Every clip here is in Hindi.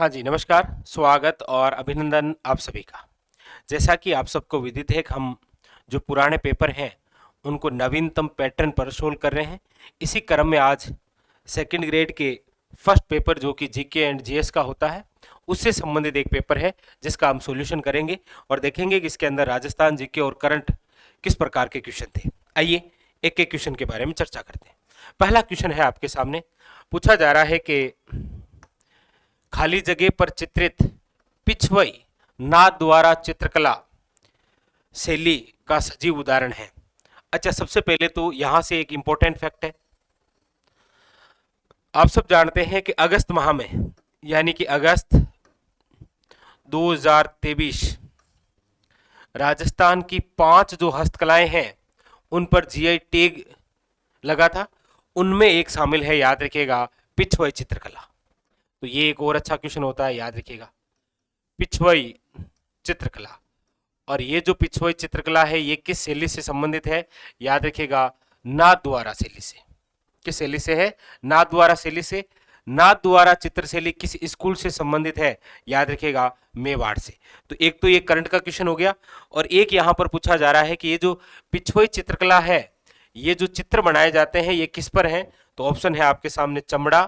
हाँ जी, नमस्कार, स्वागत और अभिनंदन आप सभी का। जैसा कि आप सबको विदित है कि हम जो पुराने पेपर हैं, उनको नवीनतम पैटर्न पर सोल्व कर रहे हैं। इसी क्रम में आज सेकंड ग्रेड के फर्स्ट पेपर जो कि जीके एंड जीएस का होता है, उससे संबंधित एक पेपर है जिसका हम सॉल्यूशन करेंगे और देखेंगे कि इसके अंदर राजस्थान जीके और करंट किस प्रकार के क्वेश्चन थे। आइए एक एक क्वेश्चन के बारे में चर्चा करते हैं। पहला क्वेश्चन है आपके सामने, पूछा जा रहा है कि खाली जगह पर चित्रित पिछवई नाद द्वारा चित्रकला शैली का सजीव उदाहरण है। अच्छा, सबसे पहले तो यहां से एक इंपॉर्टेंट फैक्ट है। आप सब जानते हैं कि अगस्त माह में यानी कि अगस्त 2023 राजस्थान की 5 जो हस्तकलाएं हैं उन पर जीआई टैग लगा था। उनमें एक शामिल है, याद रखिएगा, पिछवई चित्रकला। तो ये एक और अच्छा क्वेश्चन होता है, याद रखिएगा, पिछवई चित्रकला। और ये जो पिछवई चित्रकला है ये किस शैली से संबंधित है? याद रखिएगा, नाथ द्वारा शैली से। किस शैली से है? नाथ द्वारा शैली से। नाथ द्वारा चित्र शैली किस स्कूल से संबंधित है? याद रखिएगा, मेवाड़ से। तो एक तो ये करंट का क्वेश्चन हो गया, और एक यहां पर पूछा जा रहा है कि ये जो पिछवई चित्रकला है, ये जो चित्र बनाए जाते हैं ये किस पर हैं? तो ऑप्शन है आपके सामने, चमड़ा,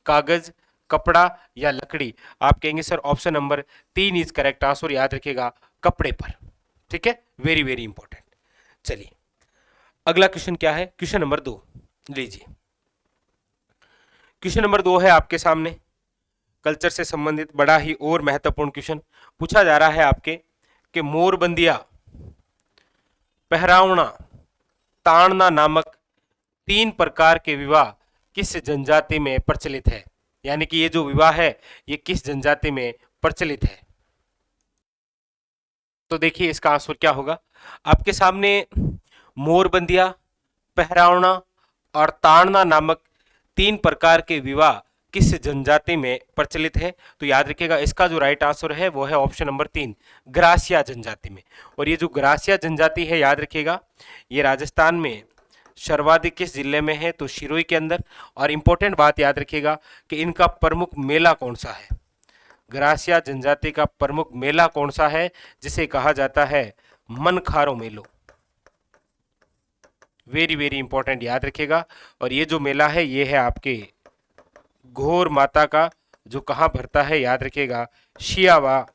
कागज, कपड़ा या लकड़ी। आप कहेंगे sir option number 3 is correct answer, याद रखिएगा, कपड़े पर। ठीक है, वेरी वेरी इंपॉर्टेंट। चलिए अगला क्वेश्चन क्या है? क्वेश्चन नंबर 2 लीजिए। क्वेश्चन नंबर 2 है आपके सामने, कल्चर से संबंधित बड़ा ही और महत्वपूर्ण क्वेश्चन पूछा जा रहा है आपके कि मोरबंदिया, पहरावना, ताड़ना नामक 3 प्रकार के विवाह किस जनजाति में प्रचलित है? यानी कि ये जो विवाह है ये किस जनजाति में प्रचलित है? तो देखिए इसका आंसर क्या होगा। आपके सामने मोरबंदिया, पहरावना और ताड़ना नामक 3 प्रकार के विवाह किस जनजाति में प्रचलित है? तो याद रखिएगा इसका जो राइट आंसर है वो है ऑप्शन नंबर 3, ग्रासिया जनजाति में। और ये जो ग्रासिया जनजाति है, याद रखिएगा, ये राजस्थान में सर्वाधिक किस जिले में है? तो सिरोही के अंदर। और इंपॉर्टेंट बात याद रखिएगा कि इनका प्रमुख मेला कौन सा है? ग्रासिया जनजाति का प्रमुख मेला कौन सा है, जिसे कहा जाता है मनखारो मेलो। वेरी वेरी इंपॉर्टेंट, याद रखिएगा। और ये जो मेला है ये है आपके घोर माता का, जो कहां भरता है? याद रखिएगा, शियावा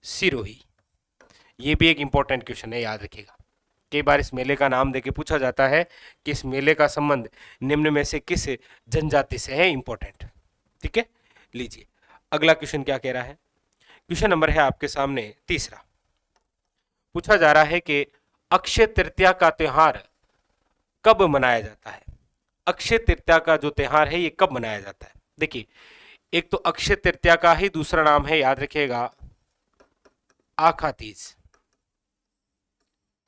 सिरोही। ये भी एक इंपॉर्टेंट क्वेश्चन है, याद रखिएगा। कई बार इस मेले का नाम देके पूछा जाता है कि इस मेले का संबंध निम्न में से किस जनजाति से है? इंपॉर्टेंट। ठीक है, लीजिए अगला क्वेश्चन क्या कह रहा है। क्वेश्चन नंबर है आपके सामने तीसरा, पूछा जा रहा है कि अक्षय तृतीया का त्योहार कब मनाया जाता है? अक्षय तृतीया का जो त्योहार है ये कब मनाया जाता है? देखिए, एक तो अक्षय तृतीया का ही दूसरा नाम है, याद रखिएगा, आखा तीज।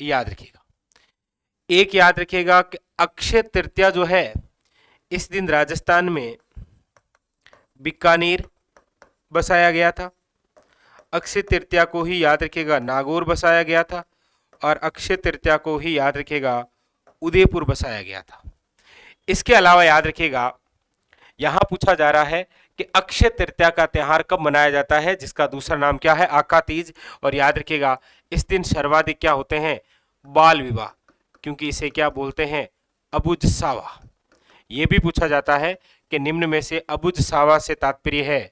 याद रखिएगा, एक याद रखिएगा कि अक्षय तृतीया जो है इस दिन राजस्थान में बीकानेर बसाया गया था। अक्षय तृतीया को ही याद रखिएगा नागौर बसाया गया था, और अक्षय तृतीया को ही याद रखिएगा उदयपुर बसाया गया था। इसके अलावा याद रखिएगा यहां पूछा जा रहा है कि अक्षय तृतीया का त्योहार कब मनाया जाता है, जिसका दूसरा नाम क्या है? आका तीज। और याद रखिएगा इस दिन सर्वाधिक क्या होते हैं? बाल विवाह, क्योंकि इसे क्या बोलते हैं? अबुझ सावा। यह भी पूछा जाता है कि निम्न में से अबुझ सावा से तात्पर्य है?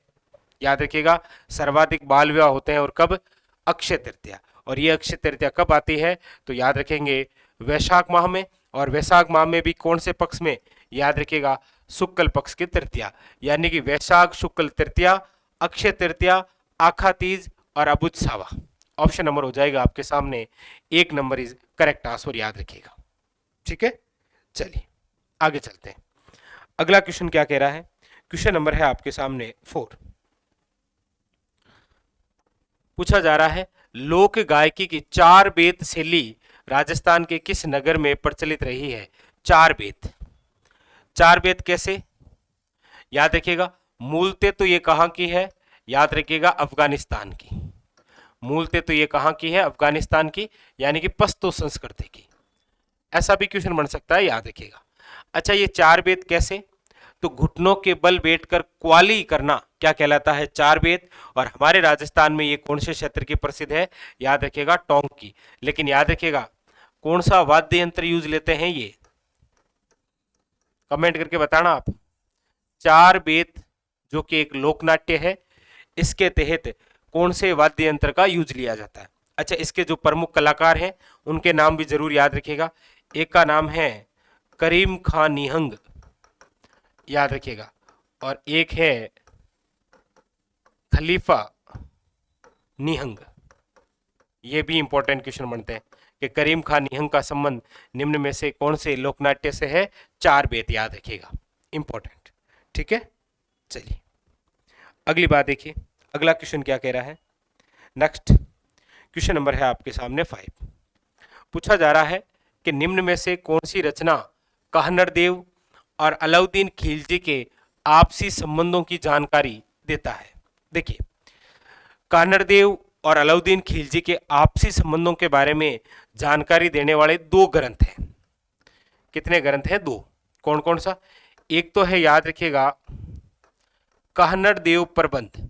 याद रखिएगा सर्वाधिक बाल विवाह होते हैं, और कब? अक्षय तृतीया। और ये अक्षय तृतीया कब आती है? तो याद रखेंगे वैशाख माह में। और वैशाख माह में भी कौन से पक्ष में? याद रखिएगा शुक्ल पक्ष की तृतीया, यानी कि वैशाख शुक्ल तृतीया, अक्षय तृतीया, आखा तीज और अबुझ सावा। ऑप्शन नंबर हो जाएगा आपके सामने 1 नंबर इज करेक्ट आंसर, याद रखिएगा। ठीक है, चलिए आगे चलते हैं। अगला क्वेश्चन क्या कह रहा है? क्वेश्चन नंबर है आपके सामने 4, पूछा जा रहा है लोक गायकी की 4 बेत शैली राजस्थान के किस नगर में प्रचलित रही है? 4 बेत। 4 बेत कैसे? याद रखिएगा मूलतः तो ये कहां की है? याद रखिएगा अफगानिस्तान की। मूलतः तो ये कहां की है? अफगानिस्तान की, यानी कि पश्तो संस्कृति की। ऐसा भी क्वेश्चन बन सकता है, याद रखिएगा। अच्छा, ये 4 बेत कैसे? तो घुटनों के बल बैठकर क्वाली करना क्या कहलाता है? चार बेत। और हमारे राजस्थान में ये कौन से क्षेत्र की प्रसिद्ध है? याद रखिएगा टोंक की। लेकिन याद रखिएगा कौन सा वाद्य यंत्र यूज लेते हैं ये, कमेंट करके बताना आप। चार बेत जो कि एक लोकनाट्य है, इसके तहत कौन से वाद्य यंत्र का यूज लिया जाता है? अच्छा, इसके जो प्रमुख कलाकार हैं उनके नाम भी जरूर याद रखिएगा। एक का नाम है करीम खान निहंग, याद रखिएगा, और एक है खलीफा निहंग। ये भी इंपॉर्टेंट क्वेश्चन बनते हैं कि करीम खान निहंग का संबंध निम्न में से कौन से लोकनाट्य से है? चार बेत, याद रखिएगा, इंपॉर्टेंट। ठीक है, चलिए अगली बात देखिए, अगला क्वेश्चन क्या कह रहा है। नेक्स्ट क्वेश्चन नंबर है आपके सामने 5। पूछा जा रहा है कि निम्न में से कौन सी रचना कान्हड़ देव और अलाउद्दीन खिलजी के आपसी संबंधों की जानकारी देता है? देखिए, कान्हड़ देव और अलाउद्दीन खिलजी के आपसी संबंधों के बारे में जानकारी देने वाले दो ग्रंथ हैं। कितने ग्रंथ हैं? दो। कौन कौन सा? एक तो है, याद रखिएगा, कान्हड़ देव प्रबंध,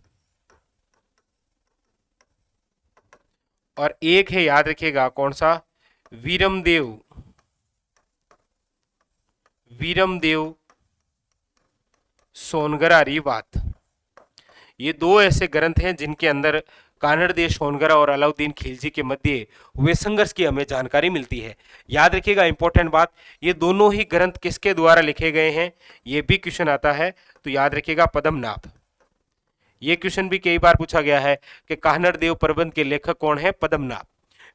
और एक है, याद रखिएगा, कौन सा? वीरमदेव सोनगरा वात। ये दो ऐसे ग्रंथ हैं जिनके अंदर कान्हड़ देव सोनगरा और अलाउद्दीन खिलजी के मध्य हुए संघर्ष की हमें जानकारी मिलती है। याद रखिएगा इंपॉर्टेंट बात, ये दोनों ही ग्रंथ किसके द्वारा लिखे गए हैं? ये भी क्वेश्चन आता है, तो याद रखिएगा पद्मनाभ। ये क्वेश्चन भी कई बार पूछा गया है कि कान्हड़ देव प्रबंध के लेखक कौन है? पद्मनाभ।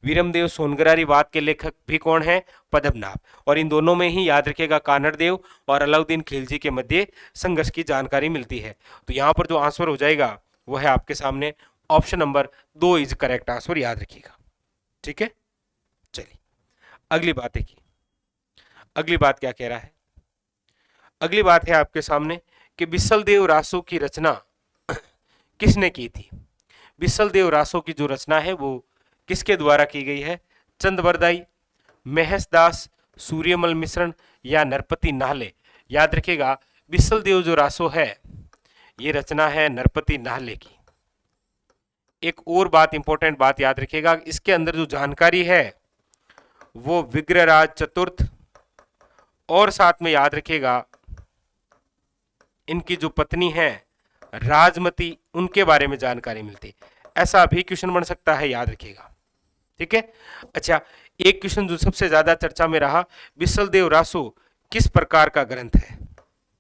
वीरमदेव सोनगरारी वाद के लेखक भी कौन है? पद्मनाभ। और इन दोनों में ही याद रखिएगा कान्हड़ देव और अलाउद्दीन खिलजी के मध्य संघर्ष की जानकारी मिलती है। तो यहां पर जो आंसर हो जाएगा वो है आपके सामने option number 2 is correct answer, याद रखिएगा। ठीक है, चलिए अगली बात देखिए। अगली बात क्या कह रहा है? अगली बात है आपके सामने कि बिसलदेव रासो की रचना किसने की थी? बिसलदेव रासो की जो रचना है वो किसके द्वारा की गई है? चंदबरदाई, महेशदास, सूर्यमल मिश्रण या नरपति नाहले? याद रखिएगा बिसलदेव जो रासो है ये रचना है नरपति नाहले की। एक और बात, इंपॉर्टेंट बात याद रखिएगा, इसके अंदर जो जानकारी है वो विग्रहराज चतुर्थ और साथ में याद रखिएगा इनकी जो पत्नी है राजमती, उनके बारे में जानकारी मिलती है। ऐसा भी क्वेश्चन बन सकता है, याद रखिएगा। ठीक है, अच्छा, एक क्वेश्चन जो सबसे ज्यादा चर्चा में रहा, बिसलदेव रासो किस प्रकार का ग्रंथ है?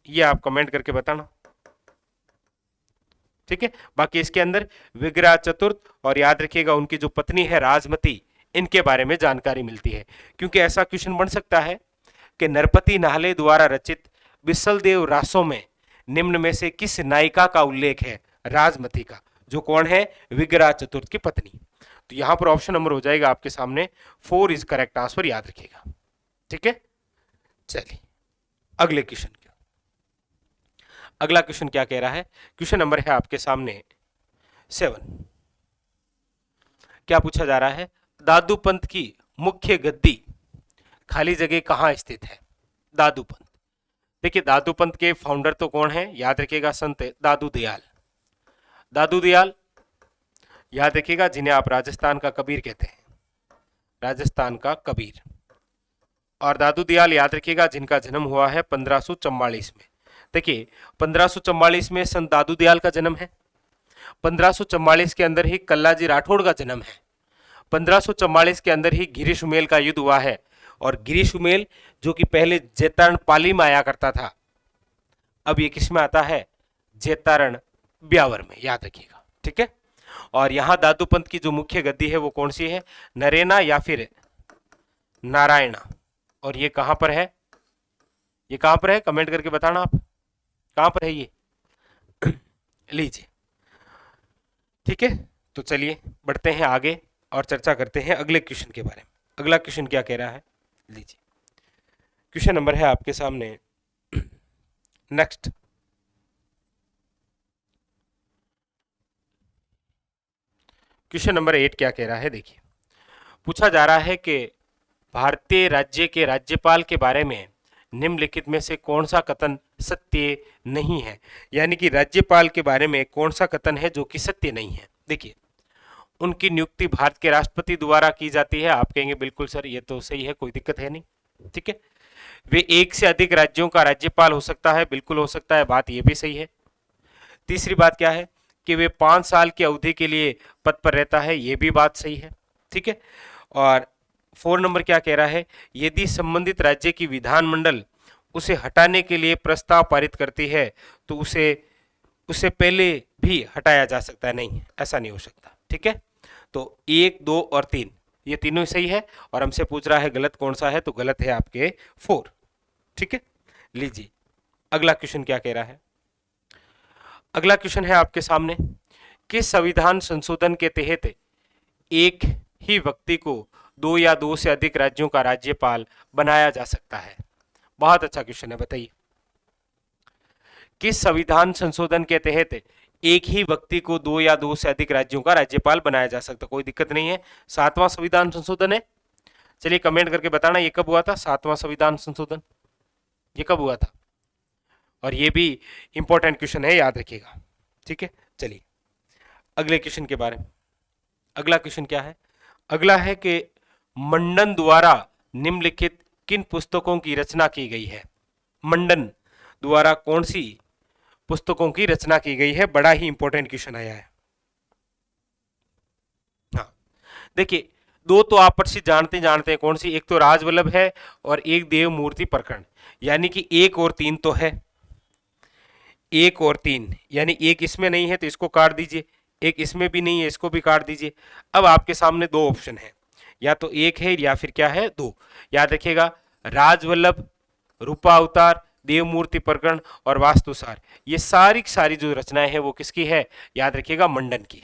ये आप कमेंट करके बताना। ठीक है, बाकी इसके अंदर विग्रह चतुर्थ और याद रखिएगा उनकी जो पत्नी है राजमती, इनके बारे में जानकारी मिलती है। क्योंकि ऐसा क्वेश्चन बन सकता है कि नरपति नाहले द्वारा रचित बिसलदेव रासो में निम्न में से किस नायिका का उल्लेख है? राजमती का, जो कौन है? विग्रह चतुर्थ की पत्नी। तो यहां पर ऑप्शन नंबर हो जाएगा आपके सामने 4 इज करेक्ट आंसर, याद रखिएगा। ठीक है, चलिए अगले क्वेश्चन। अगला क्वेश्चन क्या कह रहा है? क्वेश्चन नंबर है आपके सामने 7। क्या पूछा जा रहा है? दादू पंथ की मुख्य गद्दी खाली जगह कहां स्थित है? दादू पंथ। देखिए, दादू पंथ के फाउंडर तो कौन है? याद रखिएगा संत दादू दयाल। दादू दयाल, याद रखिएगा, जिन्हें आप राजस्थान का कबीर कहते हैं, राजस्थान का कबीर। और दादू दयाल याद रखिएगा जिनका जन्म हुआ है 1544 में। देखिए 1544 में संत दादू दयाल का जन्म है, 1544 के अंदर ही कल्लाजी राठौड़ का जन्म है, 1544 के अंदर ही गिरीश उमेल का युद्ध हुआ है। और गिरीश उमेल जो कि पहले जेतारण पाली में आया करता था, अब ये किस में आता है? जेतारण ब्यावर में, याद रखिएगा। ठीक है, और यहां दादू पंथ की जो मुख्य गद्दी है वो कौन सी है? नरेना या फिर नारायणा। और ये कहां पर है? ये कहां पर है? कमेंट करके बताना आप, कहां पर है ये? लीजिए। ठीक है, तो चलिए बढ़ते हैं आगे और चर्चा करते हैं अगले क्वेश्चन के बारे में। अगला क्वेश्चन क्या कह रहा है? लीजिए, क्वेश्चन नंबर है आपके सामने नेक्स्ट। क्वेश्चन नंबर 8 क्या कह रहा है? देखिए, पूछा जा रहा है कि भारतीय राज्य के राज्यपाल के बारे में निम्नलिखित में से कौन सा कथन सत्य नहीं है? यानी कि राज्यपाल के बारे में कौन सा कथन है जो कि सत्य नहीं है? देखिए, उनकी नियुक्ति भारत के राष्ट्रपति द्वारा की जाती है। आप कहेंगे बिल्कुल सर ये तो सही है, कोई दिक्कत है नहीं, ठीक है। वे एक से अधिक राज्यों का राज्यपाल हो सकता है, बिल्कुल हो सकता है, बात ये भी सही है। तीसरी बात क्या है कि वे 5 साल की अवधि के लिए पद पर रहता है, ये भी बात सही है, ठीक है। और 4 नंबर क्या कह रहा है, यदि संबंधित राज्य की विधानमंडल उसे हटाने के लिए प्रस्ताव पारित करती है तो उसे पहले भी हटाया जा सकता है। नहीं, ऐसा नहीं हो सकता, ठीक है। तो 1, 2 और 3 ये तीनों ही सही है, और हमसे पूछ रहा है गलत कौन सा है, तो गलत है आपके 4, ठीक है। लीजिए अगला क्वेश्चन क्या कह रहा है। अगला क्वेश्चन है आपके सामने, किस संविधान संशोधन के तहत एक ही व्यक्ति को 2 या 2 से अधिक राज्यों का राज्यपाल बनाया जा सकता है? बहुत अच्छा क्वेश्चन है, बताइए। किस संविधान संशोधन के तहत एक ही व्यक्ति को 2 या 2 से अधिक राज्यों का राज्यपाल बनाया जा सकता है? कोई दिक्कत नहीं है, 7वां संविधान संशोधन है। चलिए कमेंट करके बताना ये कब हुआ था, 7वां संविधान संशोधन ये कब हुआ था? और ये भी इंपॉर्टेंट क्वेश्चन है, याद रखिएगा, ठीक है। चलिए अगले क्वेश्चन के बारे में। अगला क्वेश्चन क्या है? अगला है कि मंडन द्वारा निम्नलिखित किन पुस्तकों की रचना की गई है? मंडन द्वारा कौन सी पुस्तकों की रचना की गई है? बड़ा ही इंपॉर्टेंट क्वेश्चन आया है। हाँ देखिए, 2 तो आप प्रसिद्ध जानते हैं, कौन सी? एक तो राजवल्लभ है और एक देव मूर्ति प्रकरण, यानी कि 1 और 3 तो है, 1 और 3, यानी एक इसमें नहीं है तो इसको काट दीजिए, एक इसमें भी नहीं है इसको भी काट दीजिए। अब आपके सामने 2 ऑप्शन है, या तो 1 है या फिर क्या है 2। याद रखिएगा, राजवल्लभ, रूपा अवतार, देवमूर्ति प्रकरण और वास्तुसार, ये सारी सारी जो रचनाएं हैं वो किसकी है? याद रखिएगा, मंडन की।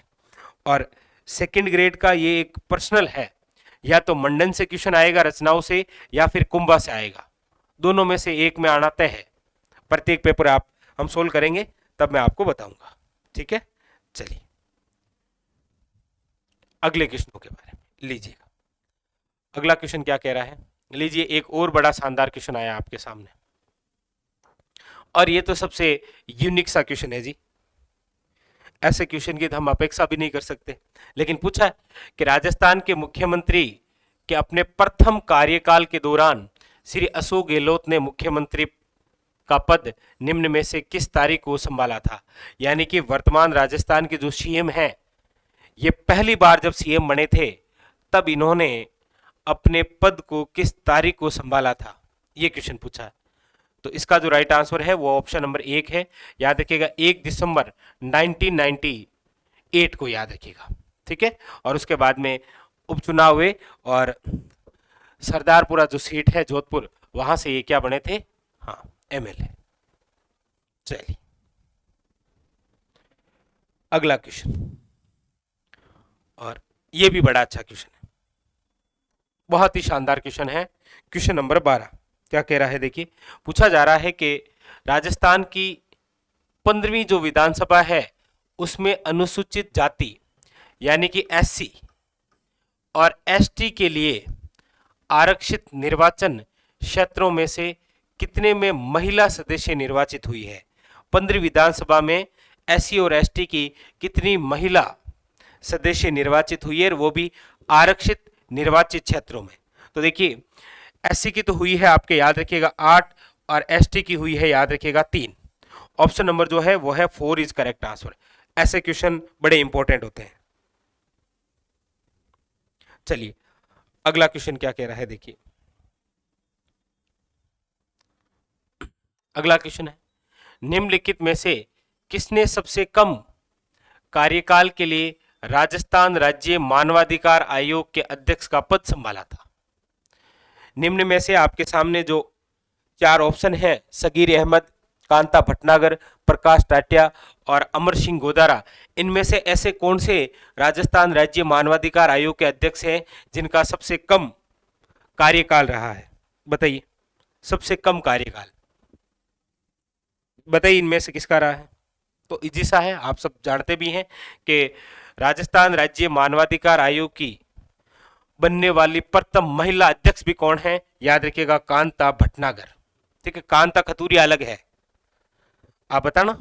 और सेकंड ग्रेड का ये एक पर्सनल है, या तो मंडन से क्वेश्चन आएगा रचनाओं से, या फिर कुंभा से आएगा, दोनों में से एक में आना तय है। प्रत्येक पेपर आप हम सोल्व करेंगे तब मैं आपको बताऊंगा, ठीक है। चलिए अगले क्वेश्चनों के बारे में लीजिएगा। अगला क्वेश्चन क्या कह रहा है, लीजिए एक और बड़ा शानदार क्वेश्चन आया आपके सामने, और ये तो सबसे यूनिक सा क्वेश्चन है जी। ऐसे क्वेश्चन की तो हम अपेक्षा भी नहीं कर सकते, लेकिन पूछा है कि राजस्थान के मुख्यमंत्री के अपने प्रथम कार्यकाल के दौरान श्री अशोक गहलोत ने मुख्यमंत्री का पद निम्न में से किस तारीख को संभाला था? यानी कि वर्तमान राजस्थान के जो सीएम हैं, ये पहली बार जब सीएम बने थे तब इन्होंने अपने पद को किस तारीख को संभाला था, ये क्वेश्चन पूछा है। तो इसका जो राइट आंसर है वो ऑप्शन नंबर 1 है। याद रखिएगा, 1 दिसंबर 1998 को याद रखिएगा, ठीक है। और उसके बाद में उपचुनाव हुए और सरदारपुरा जो सीट है जोधपुर, वहां से ये क्या बने थे? हाँ, एमएलए। चलिए अगला क्वेश्चन, और ये भी बड़ा अच्छा क्वेश्चन है, बहुत ही शानदार क्वेश्चन है। क्वेश्चन नंबर 12 क्या कह रहा है, देखिए। पूछा जा रहा है कि राजस्थान की 15वीं जो विधानसभा है उसमें अनुसूचित जाति यानी कि एससी और एसटी के लिए आरक्षित निर्वाचन क्षेत्रों में से कितने में महिला सदस्य निर्वाचित हुई है? 15वीं विधानसभा में एससी और एसटी की कितनी महिला सदस्य निर्वाचित हुई है, और वो भी आरक्षित निर्वाचित क्षेत्रों में? तो देखिए, एससी की तो हुई है आपके, याद रखिएगा 8, और एसटी की हुई है याद रखिएगा 3। ऑप्शन नंबर जो है वो है 4 इज करेक्ट आंसर। ऐसे क्वेश्चन बड़े इंपॉर्टेंट होते हैं। चलिए अगला क्वेश्चन क्या कह रहा है, देखिए। अगला क्वेश्चन है, निम्नलिखित में से किसने सबसे कम कार्यकाल के लिए राजस्थान राज्य मानवाधिकार आयोग के अध्यक्ष का पद संभाला था? निम्न में से आपके सामने जो 4 ऑप्शन है, सगीर अहमद, कांता भटनागर, प्रकाश टाटिया और अमर सिंह गोदारा, इनमें से ऐसे कौन से राजस्थान राज्य मानवाधिकार आयोग के अध्यक्ष हैं जिनका सबसे कम कार्यकाल रहा है? बताइए, सबसे कम कार्यकाल बताइए इनमें से किसका रहा है? तो इजी सा है, आप सब जानते भी हैं कि राजस्थान राज्य मानवाधिकार आयोग की बनने वाली प्रथम महिला अध्यक्ष भी कौन है? याद रखिएगा, कांता भटनागर। ठीक है, कांता खतूरिया अलग है। आप बताना,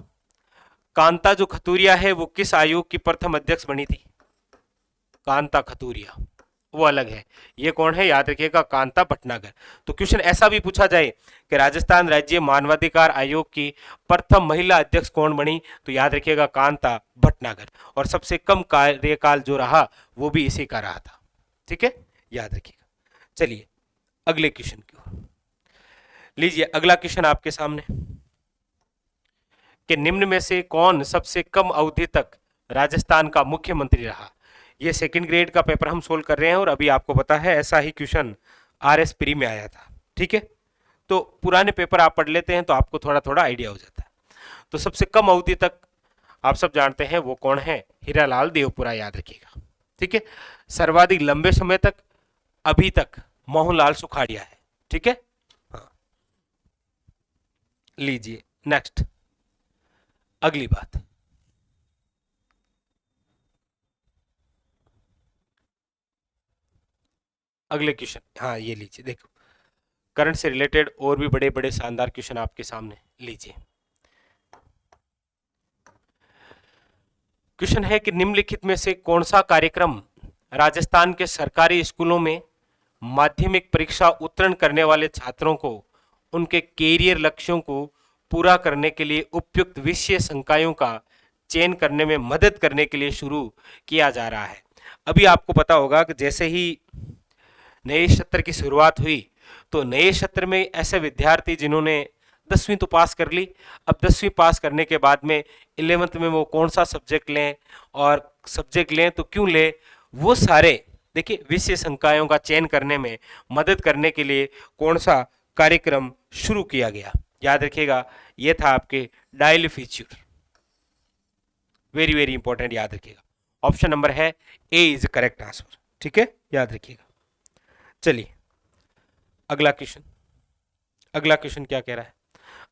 कांता जो खतूरिया है वो किस आयोग की प्रथम अध्यक्ष बनी थी? कांता खतूरिया वो अलग है। ये कौन है? याद रखिएगा, कांता भटनागर। तो क्वेश्चन ऐसा भी पूछा जाए कि राजस्थान राज्य मानवाधिकार आयोग की प्रथम महिला अध्यक्ष कौन बनी, तो याद रखिएगा कांता भटनागर। और सबसे कम कार्यकाल जो रहा वो भी इसी का रहा था। ठीक है, याद रखिएगा। चलिए अगले क्वेश्चन की ओर लीजिए। अगला क्वेश्चन आपके सामने कि निम्न में से कौन सबसे कम अवधि तक राजस्थान का मुख्यमंत्री रहा? ये सेकंड ग्रेड का पेपर हम सोल्व कर रहे हैं और अभी आपको पता है ऐसा ही क्वेश्चन आरएस प्री में आया था। ठीक है, तो पुराने पेपर आप पढ़ लेते हैं तो आपको थोड़ा थोड़ा आइडिया हो जाता है। तो सबसे कम अवधि तक आप सब जानते हैं वो कौन है? हीरालाल देवपुरा, याद रखिएगा। ठीक है, सर्वाधिक लंबे समय तक अभी तक मोहनलाल सुखाड़िया है। ठीक है, हाँ। लीजिए नेक्स्ट, अगली बात। अगले क्वेश्चन, हाँ ये लीजिए, देखो करंट से रिलेटेड और भी बड़े बड़े शानदार क्वेश्चन आपके सामने। लीजिए, क्वेश्चन है कि निम्नलिखित में से कौन सा कार्यक्रम राजस्थान के सरकारी स्कूलों में माध्यमिक परीक्षा उत्तीर्ण करने वाले छात्रों को उनके कैरियर लक्ष्यों को पूरा करने के लिए उपयुक्त विषय संकायों का चयन करने में मदद करने के लिए शुरू किया जा रहा है? अभी आपको पता होगा कि जैसे ही नए सत्र की शुरुआत हुई तो नए सत्र में ऐसे विद्यार्थी जिन्होंने 10वीं तो पास कर ली, अब 10वीं पास करने के बाद में 11th में वो कौन सा सब्जेक्ट लें और सब्जेक्ट लें तो क्यों लें, वो सारे देखिए विषय संकायों का चयन करने में मदद करने के लिए कौन सा कार्यक्रम शुरू किया गया? याद रखिएगा, ये था आपके dial feature. Very very important, याद रखिएगा। ऑप्शन नंबर है ए इज करेक्ट आंसर। ठीक है, याद रखिएगा। चलिए अगला क्वेश्चन, अगला क्वेश्चन क्या कह रहा है?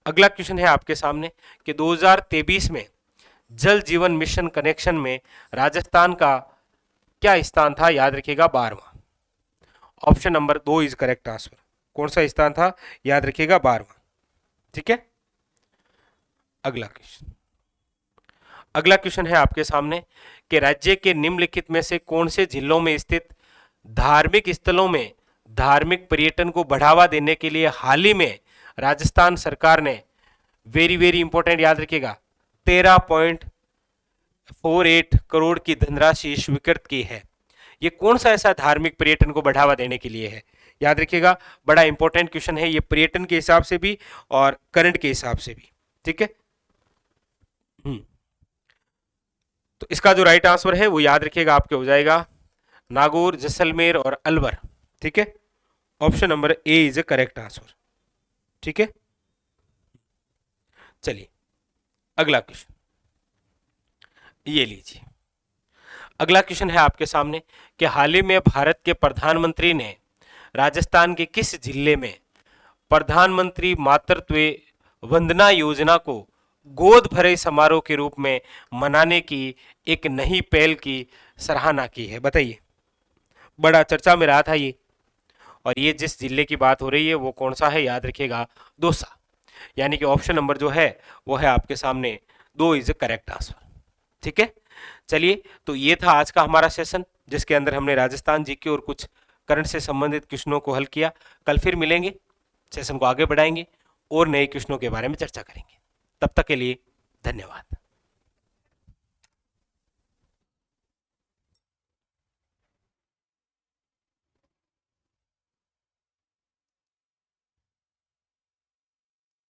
अगला क्वेश्चन है आपके सामने कि 2023 में जल जीवन मिशन कनेक्शन में राजस्थान का क्या स्थान था? याद रखिएगा 12वां। Option number 2 is correct answer. कौन सा स्थान था? याद रखिएगा 12वां। ठीक है, अगला क्वेश्चन, अगला क्वेश्चन है आपके सामने कि राज्य के निम्नलिखित में से कौन से जिलों में स्थित धार्मिक स्थलों में धार्मिक पर्यटन को बढ़ावा देने के लिए हाल ही में राजस्थान सरकार ने वेरी वेरी इंपॉर्टेंट, याद रखिएगा 13.48 करोड़ की धनराशि स्वीकृत की है? ये कौन सा ऐसा धार्मिक पर्यटन को बढ़ावा देने के लिए है? याद रखिएगा, बड़ा इंपॉर्टेंट क्वेश्चन है ये, पर्यटन के हिसाब से भी और करंट के हिसाब से भी। ठीक है, तो इसका जो राइट आंसर है वो याद रखिएगा आपके हो जाएगा नागौर, जैसलमेर और अलवर। ठीक है, option number A is A correct answer. ठीक है, चलिए अगला क्वेश्चन ये लीजिए। अगला क्वेश्चन है आपके सामने कि हाल ही में भारत के प्रधानमंत्री ने राजस्थान के किस जिले में प्रधानमंत्री मातृत्व वंदना योजना को गोद भरे समारोह के रूप में मनाने की एक नई पहल की सराहना की है? बताइए, बड़ा चर्चा में रहा था ये, और ये जिस जिले की बात हो रही है वो कौन सा है? याद रखिएगा दौसा। यानी कि ऑप्शन नंबर जो है वो है आपके सामने 2 इज करेक्ट आंसर। ठीक है, चलिए तो ये था आज का हमारा सेशन जिसके अंदर हमने राजस्थान जीके और कुछ करंट से संबंधित क्वेश्चनों को हल किया। कल फिर मिलेंगे, सेशन को आगे बढ़ाएंगे और नए क्वेश्चनों के बारे में चर्चा करेंगे। तब तक के लिए धन्यवाद।